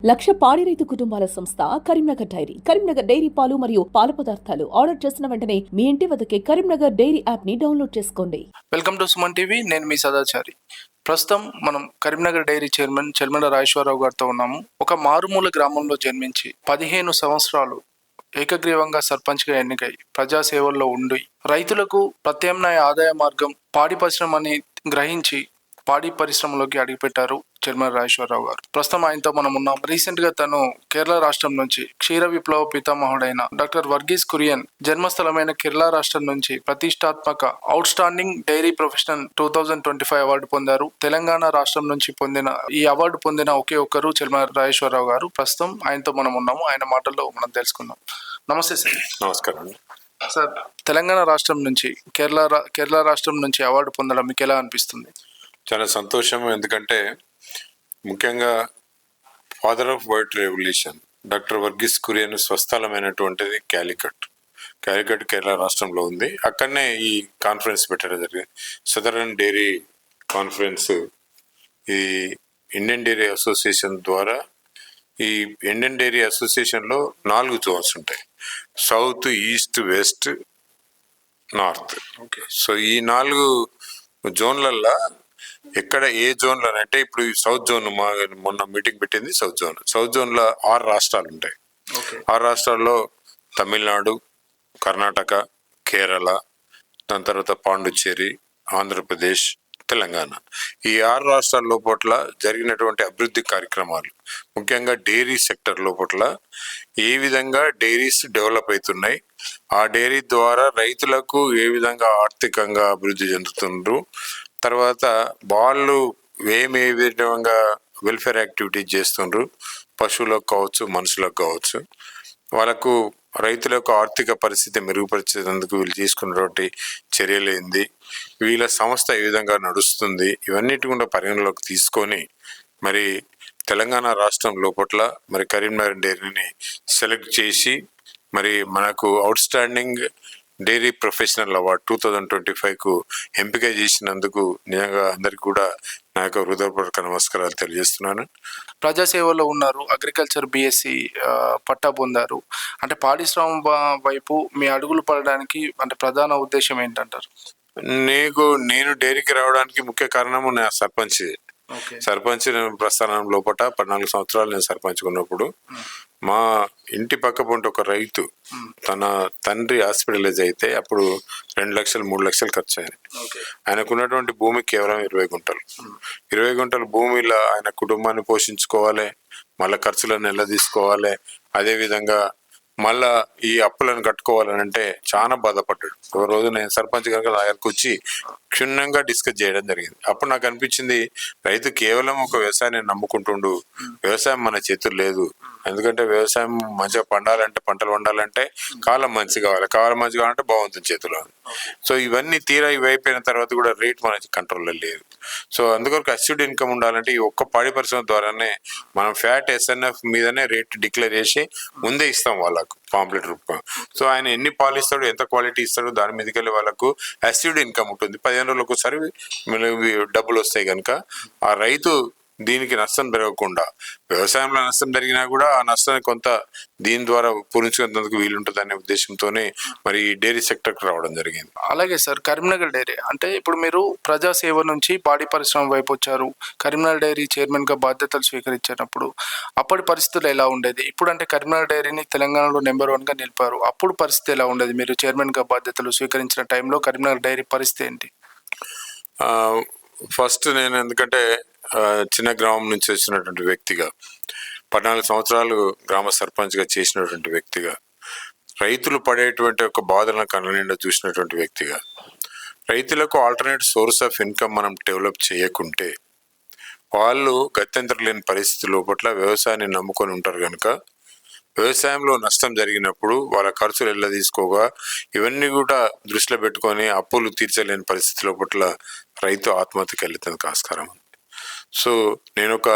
లక్ష పాడి రైతు కుటుంబాల సంస్థ కరీంనగర్ డైరీ. కరీంనగర్ డైరీ పాలు మరియు పాల పదార్థాలు ఆర్డర్ చేసిన వెంటనే మీ ఇంటి వద్దకే కరీంనగర్ డైరీ యాప్ ని డౌన్లోడ్ చేసుకోండి. Welcome to Suman TV. నేను మీ సదాచారి. ప్రస్తుతం మనం కరీంనగర్ డైరీ చైర్మన్ చెల్మల రాజేశ్వరరావు గారితో ఉన్నాము. ఒక మారుమూల గ్రామంలో జన్మించి 15 సంవత్సరాలు ఏకగ్రీవంగా సర్పంచ్గా ఎన్నికై ప్రజాసేవల్లో ఉండి రైతులకు ప్రత్యామ్నాయ ఆదాయ మార్గం పాడి పరిశ్రమని గ్రహించి పాడి పరిశ్రమలోకి అడుగుపెట్టారు చెల్మల రాజేశ్వరరావు గారు. ప్రస్తుతం ఆయనతో మనం ఉన్నాం. రీసెంట్ గా తను కేరళ రాష్ట్రం నుంచి క్షీర విప్లవ పితామహుడైన డాక్టర్ వర్గీస్ కురియన్ జన్మస్థలమైన కేరళ రాష్ట్రం నుంచి ప్రతిష్టాత్మక outstanding dairy professional 2025 award పొందారు. తెలంగాణ రాష్ట్రం నుంచి పొందిన ఈ అవార్డు పొందిన ఒకే ఒక్కరు చెల్మల రాజేశ్వరరావు గారు. ప్రస్తుతం ఆయనతో మనం ఉన్నాము. ఆయన మాటల్లో మనం తెలుసుకుందాం. నమస్తే సార్. నమస్కారం సార్, తెలంగాణ రాష్ట్రం నుంచి కేరళ రాష్ట్రం నుంచి అవార్డు పొందడం మీకు ఎలా అనిపిస్తుంది? చాలా సంతోషం. ఎందుకంటే ముఖ్యంగా father of white revolution doctor Verghese Kurien స్వస్థలమైనటువంటిది క్యాలికట్ కేరళ రాష్ట్రంలో ఉంది. అక్కడనే ఈ కాన్ఫరెన్స్ పెట్టడం జరిగింది. సదరన్ డైరీ కాన్ఫరెన్స్ ఈ ఇండియన్ డైరీ అసోసియేషన్ ద్వారా. ఈ ఇండియన్ డైరీ అసోసియేషన్లో 4 జోన్స్ ఉంటాయి: south, east, west, north. Okay. So ఈ 4 జోన్లల్లో ఎక్కడ ఏ జోన్లో అంటే ఇప్పుడు ఈ సౌత్ జోన్ మొన్న మీటింగ్ పెట్టింది. సౌత్ జోన్లో 6 రాష్ట్రాలు ఉంటాయి. 6 రాష్ట్రాల్లో తమిళనాడు, కర్ణాటక, కేరళ, దాని తర్వాత పాండుచ్చేరి, ఆంధ్రప్రదేశ్, తెలంగాణ. ఈ 6 రాష్ట్రాల లోపట్ల జరిగినటువంటి అభివృద్ధి కార్యక్రమాలు, ముఖ్యంగా డైరీ సెక్టర్ లోపట్ల ఏ విధంగా డైరీస్ డెవలప్ అవుతున్నాయి, ఆ డైరీ ద్వారా రైతులకు ఏ విధంగా ఆర్థికంగా అభివృద్ధి చెందుతుండ్రు, తర్వాత వాళ్ళు ఏ విధంగా వెల్ఫేర్ యాక్టివిటీస్ చేస్తుండ్రు, పశువులకు కావచ్చు, మనుషులకు కావచ్చు, వాళ్ళకు రైతుల యొక్క ఆర్థిక పరిస్థితి మెరుగుపరిచేందుకు వీళ్ళు తీసుకున్నటువంటి చర్యలు ఏంది, వీళ్ళ సంస్థ ఏ విధంగా నడుస్తుంది, ఇవన్నిటి కూడా పరిగణలోకి తీసుకొని మరి తెలంగాణ రాష్ట్రం లోపట్ల మరి కరీంనగర్ డైరీని సెలెక్ట్ చేసి మరి మనకు outstanding dairy professional award 2025కు ఎంపిక చేసినందుకు నిజంగా అందరికి కూడా నా యొక్క హృదయపూర్వక నమస్కారాలు తెలియజేస్తున్నాను. ప్రజాసేవలో ఉన్నారు, అగ్రికల్చర్ బిఎస్సి పట్టా పొందారు. అంటే పారిశ్రామిక వైపు మీ అడుగులు పడడానికి అంటే ప్రధాన ఉద్దేశం ఏంటంటారు? నేను డైరీకి రావడానికి ముఖ్య కారణము నా సర్పంచ్ ప్రస్థానం లోపల 14 సంవత్సరాలు నేను సర్పంచ్ ఉన్నప్పుడు మా ఇంటి పక్క పొంటి ఒక రైతు తన తండ్రి హాస్పిటలైజ్ అయితే అప్పుడు 2 లక్షలు 3 లక్షలు ఖర్చు అయ్యాయి. ఆయనకు ఉన్నటువంటి భూమి కేవలం 20 గుంటలు. 20 గుంటల భూమిలో ఆయన కుటుంబాన్ని పోషించుకోవాలి, మళ్ళీ ఖర్చులను ఎలా తీసుకోవాలి, అదేవిధంగా మళ్ళా ఈ అప్పులను కట్టుకోవాలని అంటే చాలా బాధపడ్డాడు. ఒక రోజు నేను సర్పంచ్ కనుక దగ్గరకు వచ్చి క్షుణ్ణంగా డిస్కస్ చేయడం జరిగింది. అప్పుడు నాకు అనిపించింది, రైతు కేవలం ఒక వ్యవసాయాన్ని నమ్ముకుంటుండు, వ్యవసాయం మన చేతులు లేదు. ఎందుకంటే వ్యవసాయం మంచిగా పంటలు పండాలంటే కాలం మంచి కావాలంటే భగవంతుని చేతిలో. సో ఇవన్నీ తీరా ఇవి అయిపోయిన తర్వాత కూడా రేట్ మన కంట్రోల్లో లేదు. సో అందుకొరకు అస్యూర్డ్ ఇన్కమ్ ఉండాలంటే ఈ ఒక్క పాడి పరిశ్రమ ద్వారానే మనం ఫ్యాట్ SNF మీదనే రేట్ డిక్లేర్ చేసి ముందే ఇస్తాం వాళ్ళకు పాంప్లెట్ రూపం. సో ఆయన ఎన్ని పాలు ఇస్తాడు, ఎంత క్వాలిటీ ఇస్తాడు, దాని మీదకి వెళ్ళి వాళ్ళకు అస్యూర్డ్ ఇన్కమ్ ఉంటుంది. 15 రోజులకు ఒకసారి డబ్బులు వస్తాయి కనుక ఆ రైతు దీనికి నష్టం జరగకుండా, వ్యవసాయంలో నష్టం జరిగినా కూడా ఆ నష్టాన్ని కొంత దీని ద్వారా పూరించుకునేందుకు వీలుంటుంది అనే ఉద్దేశంతోనే మరి డైరీ సెక్టర్కి రావడం జరిగింది. అలాగే సార్, కరీంనగర్ డైరీ అంటే ఇప్పుడు మీరు ప్రజాసేవ నుంచి పాడి పరిశ్రమ వైపు వచ్చారు. కరీంనగర్ డైరీ చైర్మన్గా బాధ్యతలు స్వీకరించినప్పుడు అప్పటి పరిస్థితులు ఎలా ఉండేది? ఇప్పుడు అంటే కరీంనగర్ డైరీని తెలంగాణలో నెంబర్ 1గా నిలిపారు. అప్పుడు పరిస్థితి ఎలా ఉండేది? మీరు చైర్మన్గా బాధ్యతలు స్వీకరించిన టైంలో కరీంనగర్ డైరీ పరిస్థితి ఏంటి? ఫస్ట్ నేను ఎందుకంటే చిన్న గ్రామం నుంచి వచ్చినటువంటి వ్యక్తిగా, 14 సంవత్సరాలు గ్రామ సర్పంచ్గా చేసినటువంటి వ్యక్తిగా, రైతులు పడేటువంటి ఒక బాధలను కళ్ళనిండా చూసినటువంటి వ్యక్తిగా, రైతులకు ఆల్టర్నేట్ సోర్స్ ఆఫ్ ఇన్కమ్ మనం డెవలప్ చేయకుంటే వాళ్ళు గత్యంతరం లేని పరిస్థితి లోపల వ్యవసాయాన్ని నమ్ముకొని ఉంటారు కనుక వ్యవసాయంలో నష్టం జరిగినప్పుడు వాళ్ళ ఖర్చులు ఎలా తీసుకోగా ఇవన్నీ కూడా దృష్టిలో పెట్టుకొని అప్పులు తీర్చలేని పరిస్థితి లోపల రైతు ఆత్మహత్యకి వెళ్తుంది ఆస్కారం. సో నేను ఒక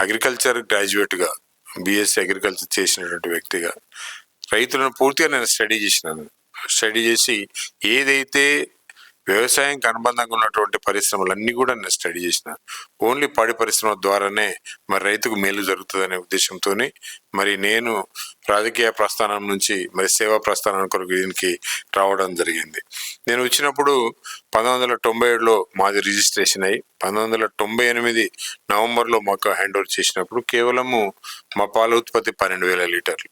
అగ్రికల్చర్ గ్రాడ్యుయేట్గా, బిఎస్సి అగ్రికల్చర్ చేసినటువంటి వ్యక్తిగా రైతులను పూర్తిగా నేను స్టడీ చేసి ఏదైతే వ్యవసాయానికి అనుబంధంగా ఉన్నటువంటి పరిశ్రమలన్నీ కూడా నేను స్టడీ చేసిన. ఓన్లీ పాడి పరిశ్రమ ద్వారానే మరి రైతుకు మేలు జరుగుతుందనే ఉద్దేశంతో మరి నేను రాజకీయ ప్రస్థానం నుంచి మరి సేవా ప్రస్థానం కొరకు దీనికి రావడం జరిగింది. నేను వచ్చినప్పుడు 1997లో మాది రిజిస్ట్రేషన్ అయ్యి 1998 నవంబర్లో మాకు హ్యాండ్ ఓవర్ చేసినప్పుడు కేవలము మా పాల ఉత్పత్తి 12,000 లీటర్లు,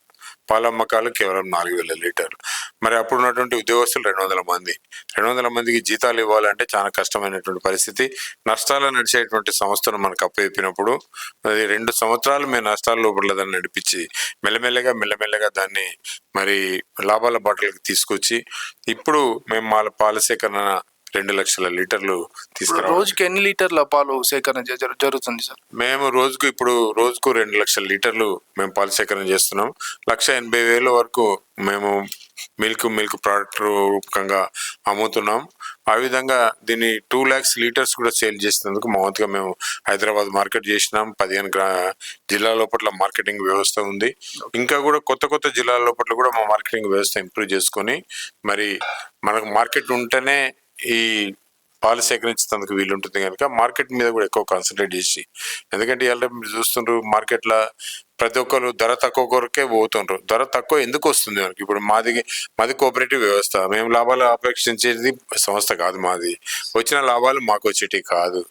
పాల అమ్మకాలు కేవలం 4,000 లీటర్లు. మరి అప్పుడు ఉన్నటువంటి ఉద్యోగస్తులు 200 మందికి జీతాలు ఇవ్వాలంటే చాలా కష్టమైనటువంటి పరిస్థితి. నష్టాలు నడిచేటువంటి సంస్థను మనకు అప్పచెప్పినప్పుడు అది 2 సంవత్సరాలు మేము నష్టాల లోపల దాన్ని నడిపించి మెల్లమెల్లగా దాన్ని మరి లాభాల బాటలకు తీసుకొచ్చి ఇప్పుడు మేము పాల సేకరణ 2 లక్షల లీటర్లు తీసుకురావాలి. రోజుకి ఎన్ని లీటర్ల పాలు సేకరణ జరుగుతుంది సార్? మేము రోజుకు 2 లక్షల లీటర్లు మేము పాలు సేకరణ చేస్తున్నాం. 1,80,000 వరకు మేము మిల్క్ ప్రోడక్ట్ రూపకంగా అమ్ముతున్నాం. ఆ విధంగా దీన్ని 2 lakhs లీటర్స్ కూడా సేల్ చేసినందుకు మౌత్గా మేము హైదరాబాద్ మార్కెట్ చేసినాం. 15 జిల్లాల లోపల మార్కెటింగ్ వ్యవస్థ ఉంది. ఇంకా కూడా కొత్త జిల్లాల లోపల కూడా మా మార్కెటింగ్ వ్యవస్థ ఇంప్రూవ్ చేసుకొని మరి మనకు మార్కెట్ ఉంటేనే ఈ పాలు సేకరించేందుకు వీలుంటుంది కనుక మార్కెట్ మీద కూడా ఎక్కువ కాన్సన్ట్రేట్ చేసి, ఎందుకంటే ఇవాళ మీరు చూస్తుండ్రు మార్కెట్లో ప్రతి ఒక్కరు ధర తక్కువ కొరకే పోతుండ్రు. ధర తక్కువ ఎందుకు వస్తుంది మనకి? ఇప్పుడు మాది కోఆపరేటివ్ వ్యవస్థ, మేము లాభాలు అపేక్షించేది సంస్థ కాదు. మాది వచ్చిన లాభాలు మాకు వచ్చేటి కాదు.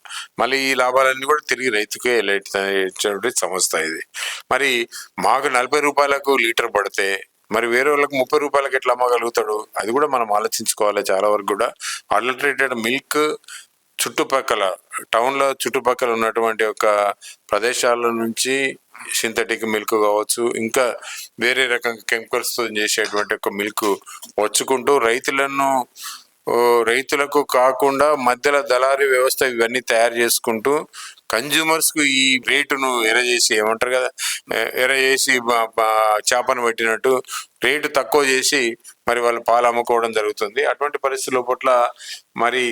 మళ్ళీ ఈ లాభాలన్నీ కూడా తిరిగి రైతుకే వెళ్ళేటువంటి సంస్థ ఇది. మరి మాకు 40 రూపాయలకు లీటర్ పడితే మరి వేరే వాళ్ళకి 30 రూపాయలకి ఎట్లా అమ్మగలుగుతాడు? అది కూడా మనం ఆలోచించుకోవాలి. చాలా వరకు కూడా అడల్టరేటెడ్ మిల్క్ చుట్టుపక్కల టౌన్లో చుట్టుపక్కల ఉన్నటువంటి ఒక ప్రదేశాల నుంచి సింథటిక్ మిల్క్ కావచ్చు, ఇంకా వేరే రకంగా కెమికల్స్తో చేసేటువంటి ఒక మిల్క్ వచ్చుకుంటూ రైతులకు కాకుండా మధ్యలో దళారీ వ్యవస్థ ఇవన్నీ తయారు చేసుకుంటూ కన్జ్యూమర్స్కు ఈ రేటును ఏమంటారు కదా, చేపను పెట్టినట్టు రేటు తక్కువ చేసి మరి వాళ్ళు పాలు అమ్ముకోవడం జరుగుతుంది. అటువంటి పరిస్థితుల పట్ల మరి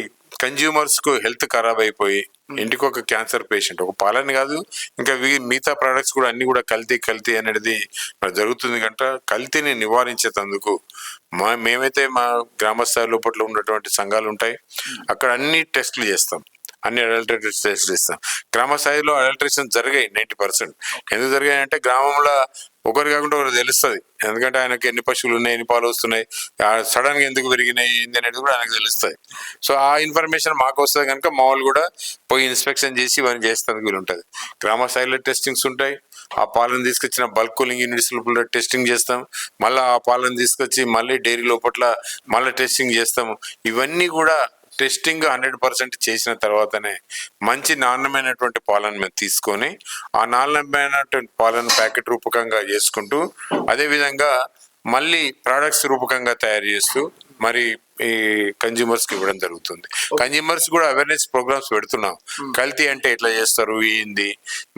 కన్జ్యూమర్స్కు హెల్త్ ఖరాబ్ అయిపోయి ఇంటికి ఒక క్యాన్సర్ పేషెంట్, ఒక పాలని కాదు ఇంకా మిగతా ప్రొడక్ట్స్ కూడా అన్ని కూడా కల్తీ అనేది మరి జరుగుతుంది. కనుక కల్తీని నివారించేందుకు మేమైతే మా గ్రామ స్థాయి లోపల ఉన్నటువంటి సంఘాలు ఉంటాయి, అక్కడ అన్ని టెస్టులు చేస్తాం, అన్ని అడల్టరేటెడ్ టెస్టులు ఇస్తాం. గ్రామ స్థాయిలో అడల్టరేషన్ జరిగాయి 90%. ఎందుకు జరిగాయి అంటే గ్రామంలో ఒకరు కాకుండా ఒకరు తెలుస్తుంది. ఎందుకంటే ఆయనకి ఎన్ని పశువులు ఉన్నాయి, ఎన్ని పాలు వస్తున్నాయి, సడన్ గా ఎందుకు పెరిగినాయి ఏంది అనేది కూడా ఆయనకు తెలుస్తుంది. సో ఆ ఇన్ఫర్మేషన్ మాకు వస్తుంది కనుక మా వాళ్ళు కూడా పోయి ఇన్స్పెక్షన్ చేసి ఇవన్నీ చేస్తానికి వీలు ఉంటుంది. గ్రామ స్థాయిలో టెస్టింగ్స్ ఉంటాయి. ఆ పాలను తీసుకొచ్చిన బల్క్ కూలింగ్ యూనిట్స్ లోపల టెస్టింగ్ చేస్తాం. మళ్ళీ ఆ పాలను తీసుకొచ్చి మళ్ళీ డైరీ లోపల మళ్ళీ టెస్టింగ్ చేస్తాము. ఇవన్నీ కూడా టెస్టింగ్ 100% చేసిన తర్వాతనే మంచి నాణ్యమైనటువంటి పాలను మేము తీసుకొని ఆ నాణ్యమైనటువంటి పాలను ప్యాకెట్ రూపకంగా చేసుకుంటూ అదేవిధంగా మళ్ళీ ప్రొడక్ట్స్ రూపకంగా తయారు చేస్తూ మరి ఈ కన్జ్యూమర్స్కి ఇవ్వడం జరుగుతుంది. కన్జ్యూమర్స్ కూడా అవేర్నెస్ ప్రోగ్రామ్స్ పెడుతున్నాం. కల్తీ అంటే ఎట్లా చేస్తారు ఏంది,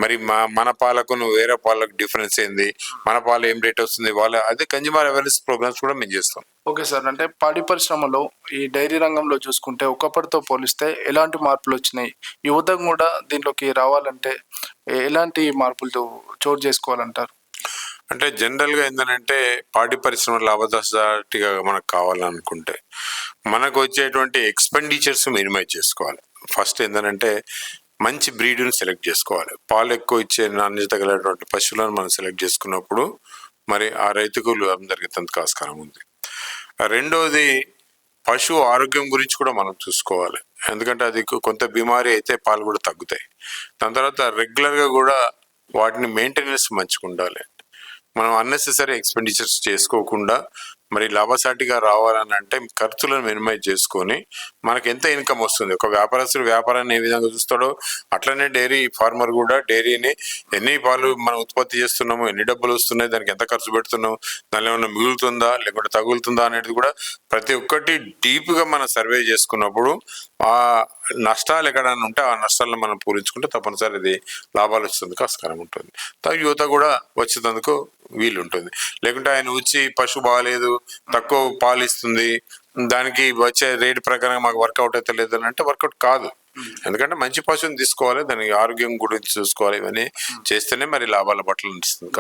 మరి మన పాలకు వేరే పాలకు డిఫరెన్స్ ఏంది, మన పాలు ఏం రేట్ వస్తుంది, అదే కన్జ్యూమర్ అవేర్నెస్ ప్రోగ్రామ్స్ కూడా మేము చేస్తాం. ఓకే సార్, అంటే పాడి పరిశ్రమలో ఈ డైరీ రంగంలో చూసుకుంటే ఒకప్పటితో పోలిస్తే ఎలాంటి మార్పులు వచ్చినాయి? యువత కూడా దీంట్లోకి రావాలంటే ఎలాంటి మార్పులు చోటు చేసుకోవాలంటారు? అంటే జనరల్గా ఏంటంటే పాడి పరిశ్రమ లాభదాటిగా మనకు కావాలనుకుంటే మనకు వచ్చేటువంటి ఎక్స్పెండిచర్స్ మినిమైజ్ చేసుకోవాలి. ఫస్ట్ ఏంటంటే మంచి బ్రీడ్ని సెలెక్ట్ చేసుకోవాలి. పాలు ఎక్కువ ఇచ్చే నాణ్యత కలిగినటువంటి పశువులను మనం సెలెక్ట్ చేసుకున్నప్పుడు మరి ఆ రైతుకు లాభం జరిగేందుకు ఆస్కారం ఉంది. రెండవది పశువు ఆరోగ్యం గురించి కూడా మనం చూసుకోవాలి. ఎందుకంటే అది కొంత బీమారీ అయితే పాలు కూడా తగ్గుతాయి. దాని తర్వాత రెగ్యులర్గా కూడా వాటిని మెయింటెనెన్స్ మంచిగా ఉండాలి. మనం అన్నెసెసరీ ఎక్స్పెండిచర్స్ చేసుకోకుండా మరి లాభసాటిగా రావాలని అంటే ఖర్చులను మినిమైజ్ చేసుకొని మనకు ఎంత ఇన్కమ్ వస్తుంది, ఒక వ్యాపారస్తుడు వ్యాపారాన్ని ఏ విధంగా చూస్తాడో అట్లనే డైరీ ఫార్మర్ కూడా డైరీని ఎన్ని పాలు మనం ఉత్పత్తి చేస్తున్నాము, ఎన్ని డబ్బులు వస్తున్నాయి, దానికి ఎంత ఖర్చు పెడుతున్నాము, దానిలో ఏమైనా మిగులుతుందా లేకుంటే తగులుతుందా అనేది కూడా ప్రతి ఒక్కటి డీప్గా మనం సర్వే చేసుకున్నప్పుడు ఆ నష్టాలు ఎక్కడైనా ఉంటే ఆ నష్టాలను మనం పూరించుకుంటే తప్పనిసరి ఇది లాభాలు వచ్చేందుకు ఆస్కారం ఉంటుంది. యువత కూడా వచ్చేందుకు వీలు ఉంటుంది. లేకుంటే ఆయన వచ్చి పశువు బాగాలేదు, తక్కువ పాలు ఇస్తుంది, దానికి వచ్చే రేటు ప్రకారం మాకు వర్కౌట్ అయితే లేదు అని అంటే వర్కౌట్ కాదు. ఎందుకంటే మంచి పశువుని తీసుకోవాలి, దానికి ఆరోగ్యం గురించి చూసుకోవాలి. ఇవన్నీ చేస్తేనే మరి లాభాల పట్ల నిలుస్తుంది.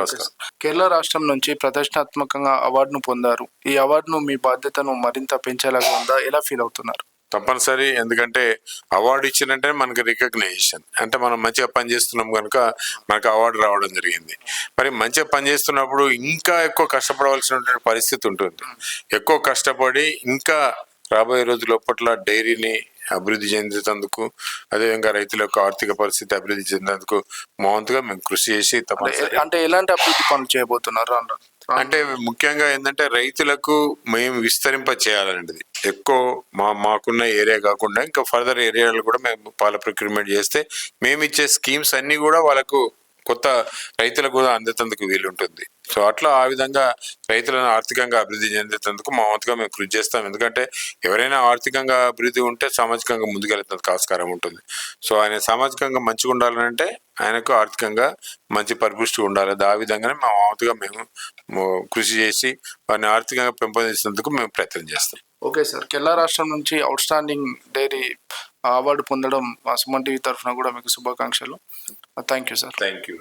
కేరళ రాష్ట్రం నుంచి ప్రతిష్టాత్మకంగా అవార్డును పొందారు. ఈ అవార్డును మీ బాధ్యతను మరింత పెంచేలాగా ఉందా? ఎలా ఫీల్ అవుతున్నారు? తప్పనిసరి. ఎందుకంటే అవార్డు ఇచ్చినంటే మనకి రికగ్నైజేషన్, అంటే మనం మంచిగా పనిచేస్తున్నాం కనుక మనకు అవార్డు రావడం జరిగింది. మరి మంచిగా పనిచేస్తున్నప్పుడు ఇంకా ఎక్కువ కష్టపడవలసినటువంటి పరిస్థితి ఉంటుంది. ఎక్కువ కష్టపడి ఇంకా రాబోయే రోజు లోపట్ల డైరీని అభివృద్ధి చెందేందుకు, అదేవిధంగా రైతుల యొక్క ఆర్థిక పరిస్థితి అభివృద్ధి చెందేందుకు మా వంతుగా మేము కృషి చేసి తప్పనిసరి. అంటే ఎలాంటి అభివృద్ధి పనులు చేయబోతున్నారు అంటే ముఖ్యంగా ఏంటంటే రైతులకు మేము విస్తరింప చేయాలనేది ఎక్కువ మాకున్న ఏరియా కాకుండా ఇంకా ఫర్దర్ ఏరియాలో కూడా మేము పాల ప్రొక్యూర్మెంట్ చేస్తే మేము ఇచ్చే స్కీమ్స్ అన్ని కూడా వాళ్ళకు కొత్త రైతులకు కూడా అందేందుకు వీలుంటుంది. సో అట్లా ఆ విధంగా రైతులను ఆర్థికంగా అభివృద్ధి చెందేందుకు మా వంతుగా మేము కృషి చేస్తాం. ఎందుకంటే ఎవరైనా ఆర్థికంగా అభివృద్ధి ఉంటే సామాజికంగా ముందుకెళ్తున్నందుకు ఆస్కారం ఉంటుంది. సో ఆయన సామాజికంగా మంచిగా ఉండాలంటే ఆయనకు ఆర్థికంగా మంచి పరిపుష్టి ఉండాలి. ఆ విధంగానే మా వంతుగా మేము కృషి చేసి వారిని ఆర్థికంగా పెంపొందించేందుకు మేము ప్రయత్నం చేస్తాం. ఓకే సార్, కేరళ రాష్ట్రం నుంచి అవుట్ స్టాండింగ్ డైరీ అవార్డు పొందడం మా సుమన్ టీవీ తరఫున కూడా మీకు శుభాకాంక్షలు. Thank you sir. Thank you.